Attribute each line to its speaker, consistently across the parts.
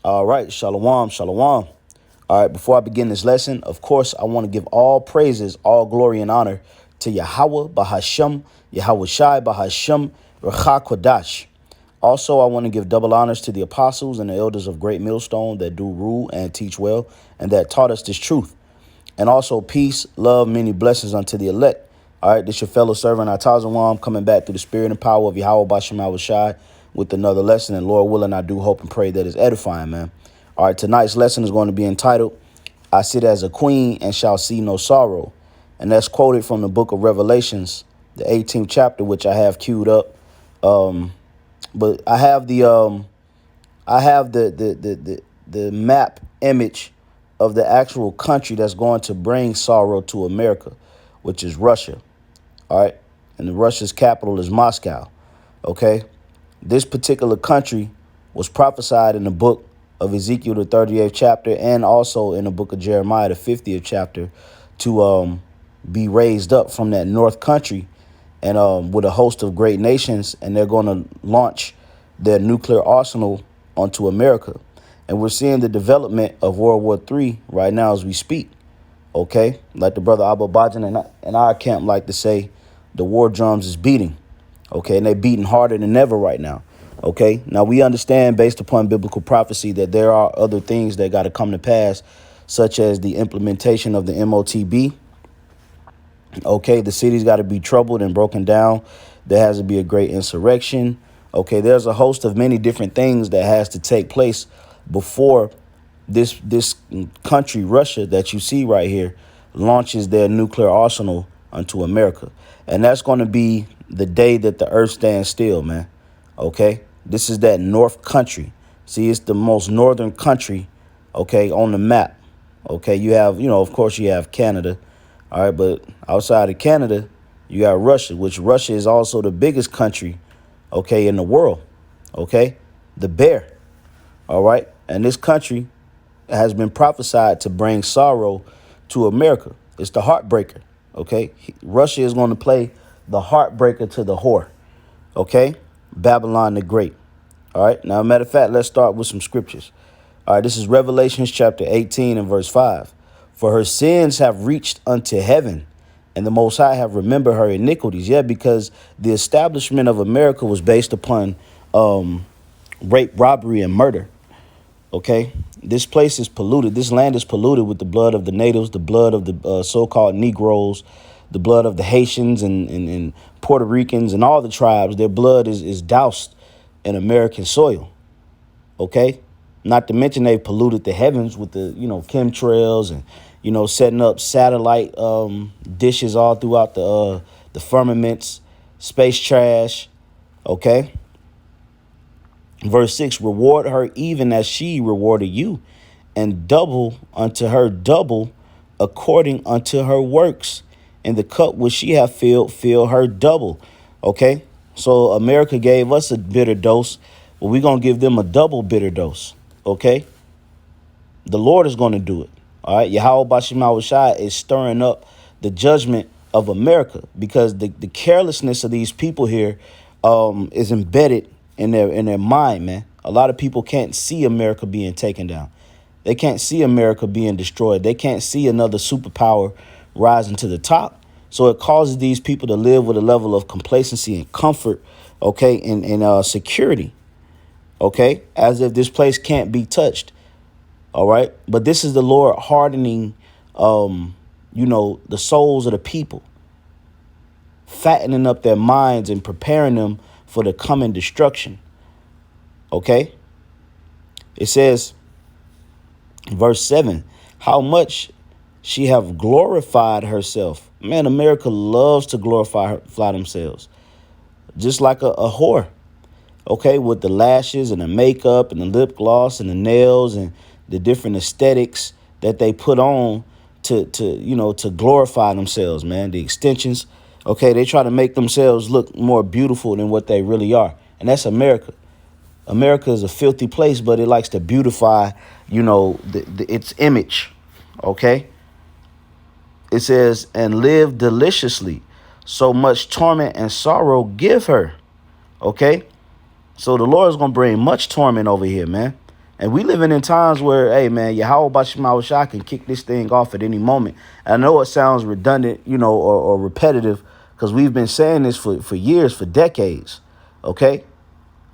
Speaker 1: All right, shalom, shalom. All right, before I begin this lesson, of course, I want to give all praises, all glory and honor to Yahweh Bahasham, Yahweh Shai Bahasham, Recha Kodash. Also, I want to give double honors to the apostles and the elders of Great Millstone that do rule and teach well and that taught us this truth. And also peace, love, many blessings unto the elect. All right, this your fellow servant, Atazawam, coming back through the spirit and power of Yahweh Bashem Shai with another lesson. And Lord willing, I do hope and pray that it's edifying, man. All right, tonight's lesson is going to be entitled, I sit as a queen and shall see no sorrow. And that's quoted from the book of Revelations, the 18th chapter, which I have queued up. But I have the map image of the actual country that's going to bring sorrow to America, which is Russia. All right. And Russia's capital is Moscow. OK, this particular country was prophesied in the book of Ezekiel, the 38th chapter, and also in the book of Jeremiah, the 50th chapter, to be raised up from that north country and with a host of great nations. And they're going to launch their nuclear arsenal onto America. And we're seeing the development of World War III right now as we speak. OK, like the brother Abba Bajan and our camp like to say, the war drums is beating. OK, and they're beating harder than ever right now. OK, now we understand based upon biblical prophecy that there are other things that got to come to pass, such as the implementation of the MOTB. OK, the city's got to be troubled and broken down. There has to be a great insurrection. OK, there's a host of many different things that has to take place before this country, Russia, that you see right here, launches their nuclear arsenal onto America. And that's going to be the day that the earth stands still, man. OK, this is that north country. See, it's the most northern country, OK, on the map. OK, you have, of course, you have Canada. All right. But outside of Canada, you got Russia, which Russia is also the biggest country, OK, in the world. OK, the bear. All right. And this country has been prophesied to bring sorrow to America. It's the heartbreaker. OK, Russia is going to play the heartbreaker to the whore. OK, Babylon the Great. All right. Now, matter of fact, let's start with some scriptures. All right. This is Revelations chapter 18 and verse 5. For her sins have reached unto heaven, and the Most High have remembered her iniquities. Yeah, because the establishment of America was based upon rape, robbery, and murder. OK, this place is polluted. This land is polluted with the blood of the natives, the blood of the so-called Negroes, the blood of the Haitians and Puerto Ricans and all the tribes. Their blood is doused in American soil. OK, not to mention they've polluted the heavens with the, chemtrails and, setting up satellite dishes all throughout the firmaments, space trash. OK. Verse 6, reward her even as she rewarded you, and double unto her double according unto her works. And the cup which she hath filled, fill her double. OK, so America gave us a bitter dose, but we're going to give them a double bitter dose. OK, the Lord is going to do it. All right. Yahweh Bashem Shai is stirring up the judgment of America because the carelessness of these people here is embedded in their mind, man. A lot of people can't see America being taken down. They can't see America being destroyed. They can't see another superpower rising to the top. So it causes these people to live with a level of complacency and comfort, OK, and security, OK, as if this place can't be touched. All right. But this is the Lord hardening, the souls of the people, fattening up their minds and preparing them for the coming destruction. OK, it says, verse 7, how much she have glorified herself. Man, America loves to glorify themselves, just like a whore. OK, with the lashes and the makeup and the lip gloss and the nails and the different aesthetics that they put on to glorify themselves, man. The extensions. OK, they try to make themselves look more beautiful than what they really are. And that's America. America is a filthy place, but it likes to beautify, its image. OK, it says, and live deliciously. So much torment and sorrow give her. OK, so the Lord is going to bring much torment over here, man. And we living in times where, hey, man, Yahweh Bashima Shah can kick this thing off at any moment. I know it sounds redundant, or repetitive, because we've been saying this for years, for decades, okay?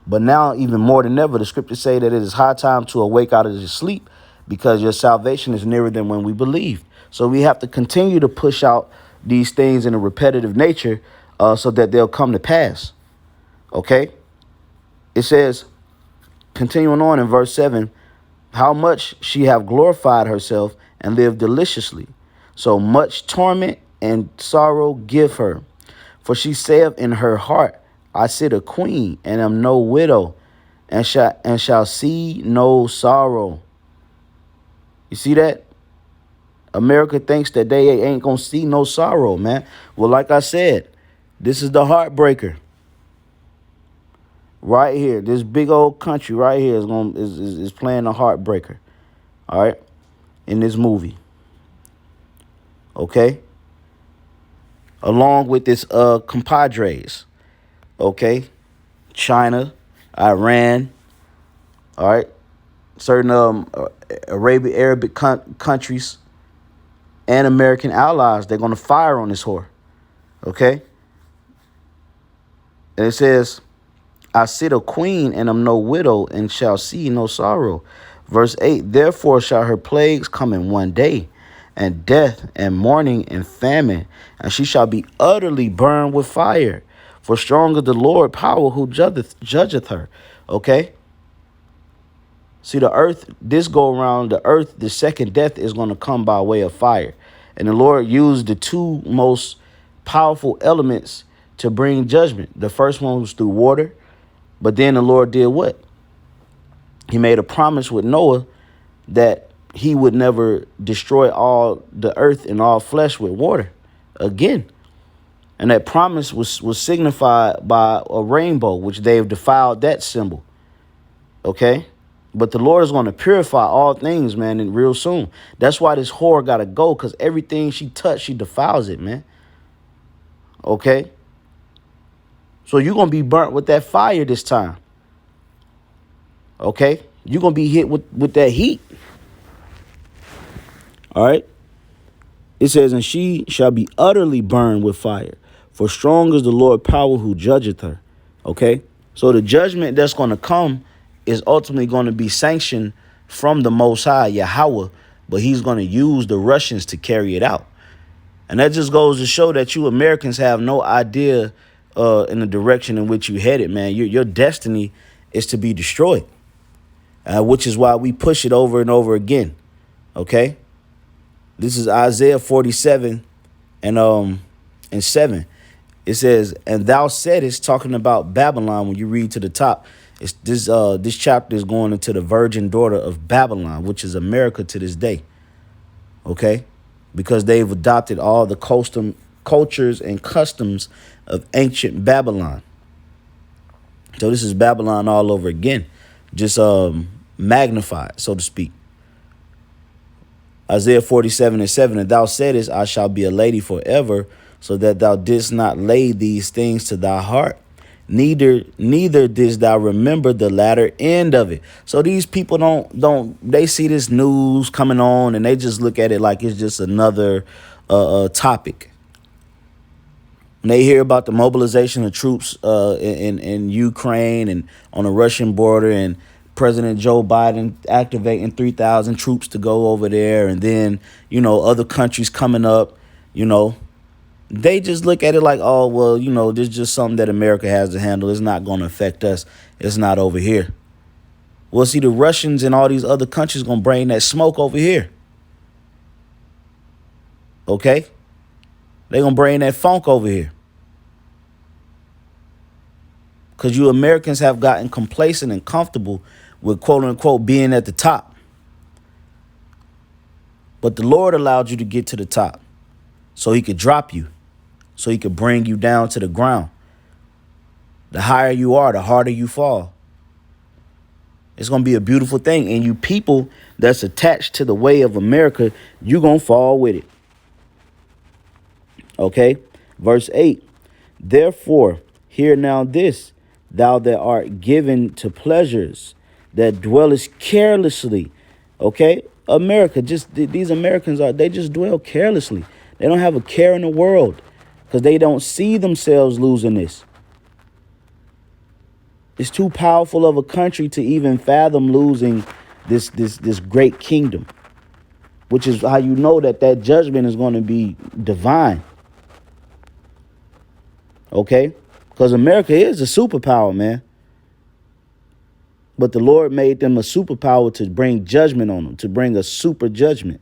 Speaker 1: But now, even more than ever, the scriptures say that it is high time to awake out of your sleep, because your salvation is nearer than when we believed. So we have to continue to push out these things in a repetitive nature so that they'll come to pass, okay? It says, continuing on in verse 7, how much she have glorified herself and lived deliciously. So much torment and sorrow give her. For she saith in her heart, I sit a queen and am no widow, and shall see no sorrow. You see that? America thinks that they ain't gonna see no sorrow, man. Well, like I said, this is the heartbreaker. Right here, this big old country right here is playing a heartbreaker. All right, in this movie. Okay. Along with its compadres. Okay. China, Iran. All right. Certain Arabic countries and American allies. They're gonna fire on this whore. Okay. And it says, I sit a queen and am no widow, and shall see no sorrow. Verse 8, therefore shall her plagues come in one day, and death and mourning and famine, and she shall be utterly burned with fire. For strong is the Lord power who judgeth her. Okay? See, the earth, this go around, the earth, the second death is going to come by way of fire. And the Lord used the two most powerful elements to bring judgment. The first one was through water. But then the Lord did what? He made a promise with Noah that he would never destroy all the earth and all flesh with water again. And that promise was signified by a rainbow, which they've defiled that symbol. Okay? But the Lord is going to purify all things, man, and real soon. That's why this whore got to go, because everything she touched, she defiles it, man. Okay? So you're going to be burnt with that fire this time. Okay? You're going to be hit with that heat. All right? It says, and she shall be utterly burned with fire. For strong is the Lord power who judgeth her. Okay? So the judgment that's going to come is ultimately going to be sanctioned from the Most High, Yahweh. But he's going to use the Russians to carry it out. And that just goes to show that you Americans have no idea in the direction in which you headed, man. Your destiny is to be destroyed, which is why we push it over and over again. Okay, this is Isaiah 47 and 7. It says, "And thou saidest," talking about Babylon. When you read to the top, it's this chapter is going into the virgin daughter of Babylon, which is America to this day. Okay, because they've adopted all the cultures and customs of ancient Babylon. So this is Babylon all over again, just magnified, so to speak. Isaiah 47 and 7, and thou saidest, I shall be a lady forever, so that thou didst not lay these things to thy heart, neither didst thou remember the latter end of it. So these people they see this news coming on and they just look at it like it's just another topic. When they hear about the mobilization of troops in Ukraine and on the Russian border, and President Joe Biden activating 3,000 troops to go over there, and then, other countries coming up, they just look at it like, oh, well, this is just something that America has to handle. It's not going to affect us. It's not over here. Well, see, the Russians and all these other countries going to bring that smoke over here. Okay? They're going to bring that funk over here. Because you Americans have gotten complacent and comfortable with, quote unquote, being at the top. But the Lord allowed you to get to the top so he could drop you, so he could bring you down to the ground. The higher you are, the harder you fall. It's going to be a beautiful thing. And you people that's attached to the way of America, you're going to fall with it. Okay? Verse 8. Therefore, hear now this, thou that art given to pleasures, that dwelleth carelessly. Okay? America, these Americans they just dwell carelessly. They don't have a care in the world because they don't see themselves losing this. It's too powerful of a country to even fathom losing this great kingdom, which is how you know that judgment is going to be divine. Okay? Because America is a superpower, man. But the Lord made them a superpower to bring judgment on them, to bring a super judgment.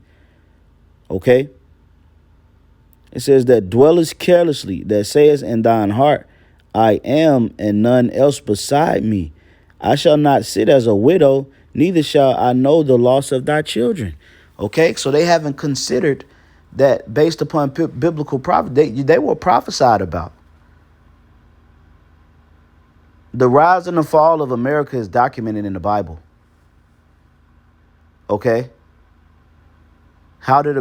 Speaker 1: Okay? It says that dwellest carelessly, that says in thine heart, I am, and none else beside me. I shall not sit as a widow, neither shall I know the loss of thy children. Okay, so they haven't considered that based upon biblical prophecy, they were prophesied about. The rise and the fall of America is documented in the Bible. Okay? Where did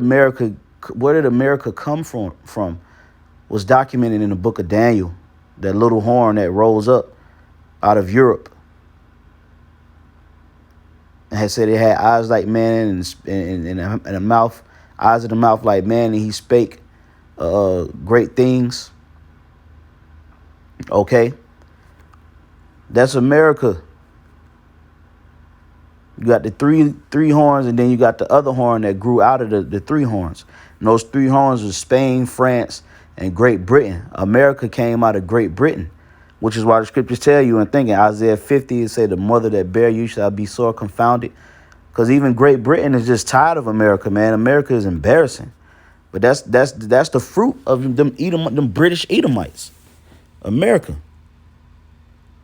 Speaker 1: America come from was documented in the book of Daniel, that little horn that rose up out of Europe. And had said it had eyes like man and a mouth, eyes of the mouth like man, and he spake great things. Okay? That's America. You got the three horns, and then you got the other horn that grew out of the three horns. And those three horns were Spain, France, and Great Britain. America came out of Great Britain, which is why the scriptures tell you, and thinking Isaiah 50, it say the mother that bare you shall be sore confounded. Because even Great Britain is just tired of America, man. America is embarrassing. But that's the fruit of them British Edomites. America.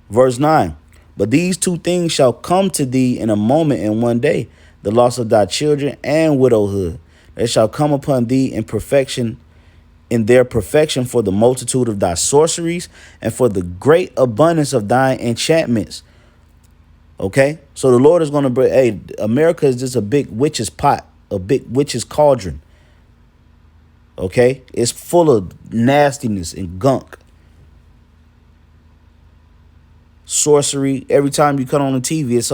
Speaker 1: Verse 9. But these two things shall come to thee in a moment and one day, the loss of thy children and widowhood. They shall come upon thee in their perfection for the multitude of thy sorceries and for the great abundance of thine enchantments. Okay? So the Lord is going to bring, America is just a big witch's pot, a big witch's cauldron. Okay? It's full of nastiness and gunk. Sorcery. Every time you cut on the TV, it's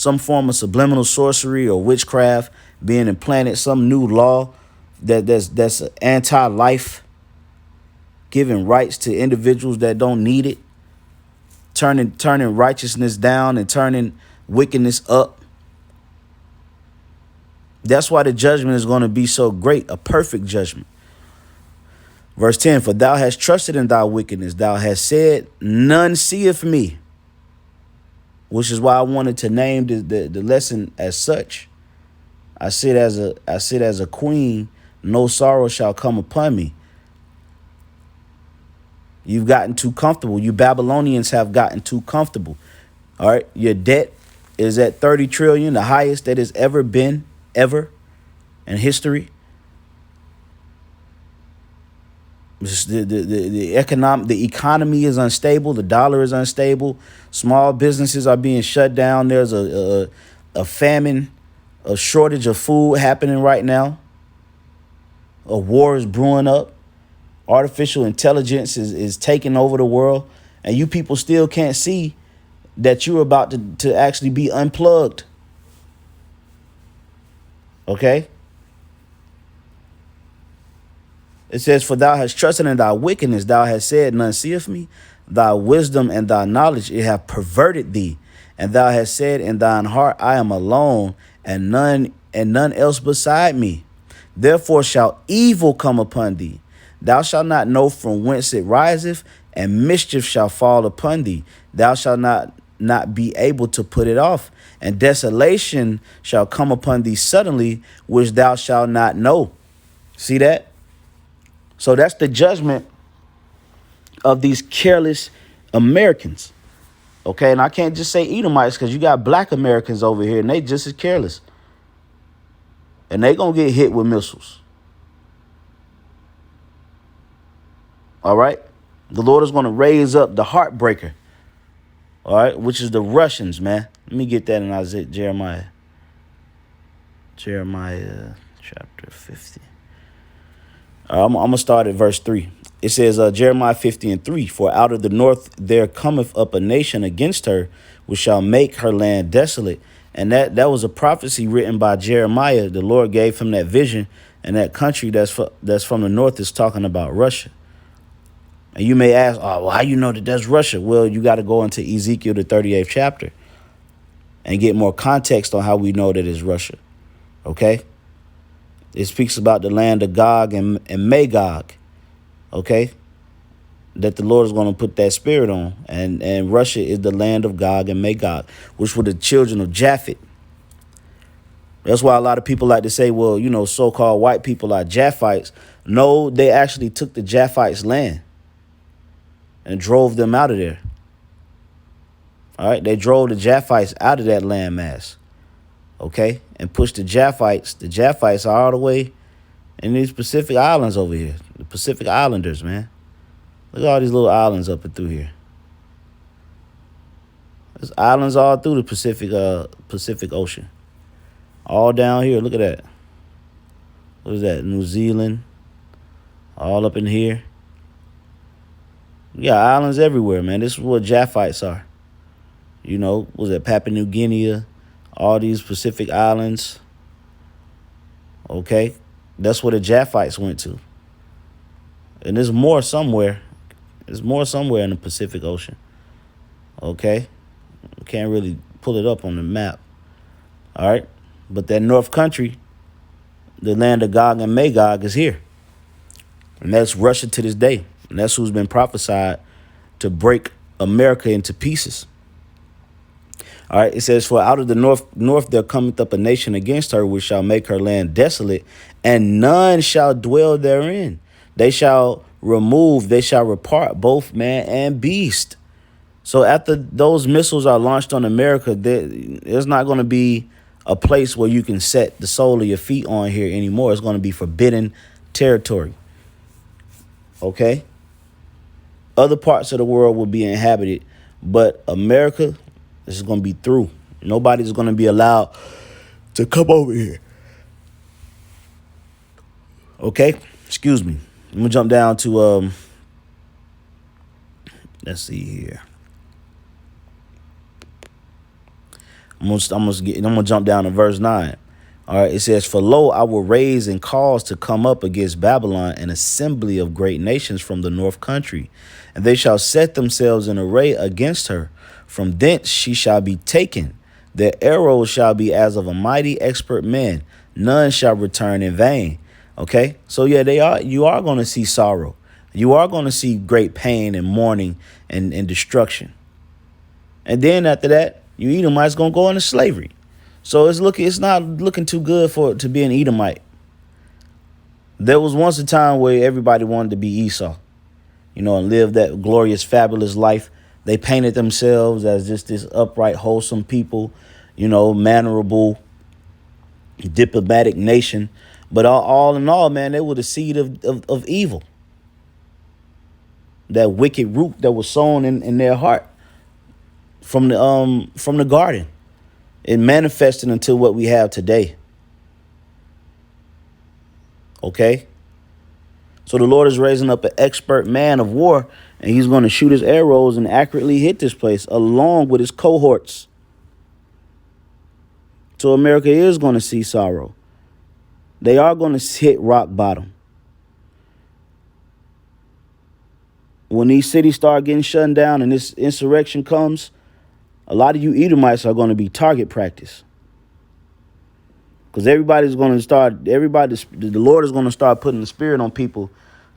Speaker 1: some form of subliminal sorcery or witchcraft being implanted, some new law that's anti-life, giving rights to individuals that don't need it, turning righteousness down and turning wickedness up. That's why the judgment is going to be so great, a perfect judgment. Verse 10, for thou hast trusted in thy wickedness. Thou hast said, none seeth me. Which is why I wanted to name the lesson as such. I sit as a queen, no sorrow shall come upon me. You've gotten too comfortable. You Babylonians have gotten too comfortable. All right. Your debt is at 30 trillion, the highest that has ever been, ever in history. The economy is unstable. The dollar is unstable. Small businesses are being shut down. There's a famine, a shortage of food happening right now. A war is brewing up. Artificial intelligence is taking over the world. And you people still can't see that you're about to actually be unplugged. Okay? It says, for thou hast trusted in thy wickedness, thou hast said, none seeth me. Thy wisdom and thy knowledge, it have perverted thee. And thou hast said in thine heart, I am alone, and none else beside me. Therefore shall evil come upon thee. Thou shalt not know from whence it riseth, and mischief shall fall upon thee. Thou shalt not be able to put it off. And desolation shall come upon thee suddenly, which thou shalt not know. See that? So that's the judgment of these careless Americans. Okay, and I can't just say Edomites because you got black Americans over here and they just as careless. And they going to get hit with missiles. All right. The Lord is going to raise up the heartbreaker. All right, which is the Russians, man. Let me get that in Isaiah, Jeremiah chapter 50. I'm going to start at verse 3. It says, Jeremiah 50:3, for out of the north there cometh up a nation against her, which shall make her land desolate. And that was a prophecy written by Jeremiah. The Lord gave him that vision, and that country that's from the north is talking about Russia. And you may ask, oh, well, how you know that that's Russia? Well, you got to go into Ezekiel, the 38th chapter, and get more context on how we know that it's Russia. Okay? It speaks about the land of Gog and Magog. Okay? That the Lord is going to put that spirit on. And Russia is the land of Gog and Magog, which were the children of Japhet. That's why a lot of people like to say, well, you know, so-called white people are Japhites. No, they actually took the Japhites' land and drove them out of there. All right, they drove the Japhites out of that landmass. Okay, and pushed the Japhites. The Japhites are all the way in these Pacific Islands over here. The Pacific Islanders, man. Look at all these little islands up and through here. There's islands all through the Pacific Ocean. All down here. Look at that. What is that? New Zealand. All up in here. We got islands everywhere, man. This is what Japhites are. You know, was it Papua New Guinea? All these Pacific Islands. Okay? That's where the Japhites went to. And there's more somewhere. There's more somewhere in the Pacific Ocean. Okay? Can't really pull it up on the map. All right? But that North Country, the land of Gog and Magog, is here. And that's Russia to this day. And that's who's been prophesied to break America into pieces. All right, it says, for out of the north there cometh up a nation against her, which shall make her land desolate, and none shall dwell therein. They shall repart both man and beast. So after those missiles are launched on America, there's not going to be a place where you can set the sole of your feet on here anymore. It's going to be forbidden territory. Okay? Other parts of the world will be inhabited, but America, this is going to be through. Nobody's going to be allowed to come over here. Okay? Excuse me. I'm going to jump down to, let's see here. I'm gonna jump down to verse 9. All right, it says, for lo, I will raise and cause to come up against Babylon an assembly of great nations from the north country, and they shall set themselves in array against her. From thence she shall be taken. Their arrows shall be as of a mighty expert man. None shall return in vain. Okay, so yeah, you are going to see sorrow. You are going to see great pain and mourning and destruction. And then after that, you Edomites going to go into slavery. So it's not looking too good to be an Edomite. There was once a time where everybody wanted to be Esau, you know, and live that glorious, fabulous life. They painted themselves as just this upright, wholesome people, you know, mannerable, diplomatic nation. But all in all, man, they were the seed of evil. That wicked root that was sown in their heart from the garden. It manifested into what we have today. Okay? So the Lord is raising up an expert man of war, and he's going to shoot his arrows and accurately hit this place along with his cohorts. So America is going to see sorrow. They are going to hit rock bottom. When these cities start getting shut down and this insurrection comes, a lot of you Edomites are going to be target practice. Because the Lord is going to start putting the spirit on people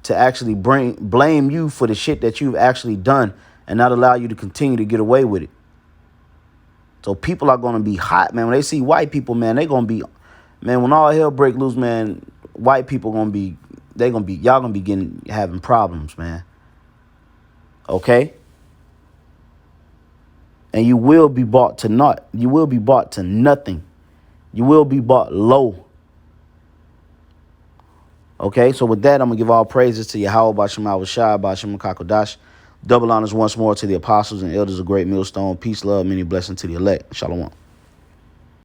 Speaker 1: to actually blame you for the shit that you've actually done and not allow you to continue to get away with it. So people are going to be hot, man. When they see white people, man, they're going to be, man, when all hell break loose, man, white people y'all going to be having problems, man. Okay? And you will be bought to naught. You will be bought to nothing. You will be bought low. Okay, so with that, I'm going to give all praises to Yahweh, Bashem Awashai, Bashem Kakodash. Double honors once more to the apostles and elders of Great Millstone. Peace, love, many blessings to the elect. Shalom.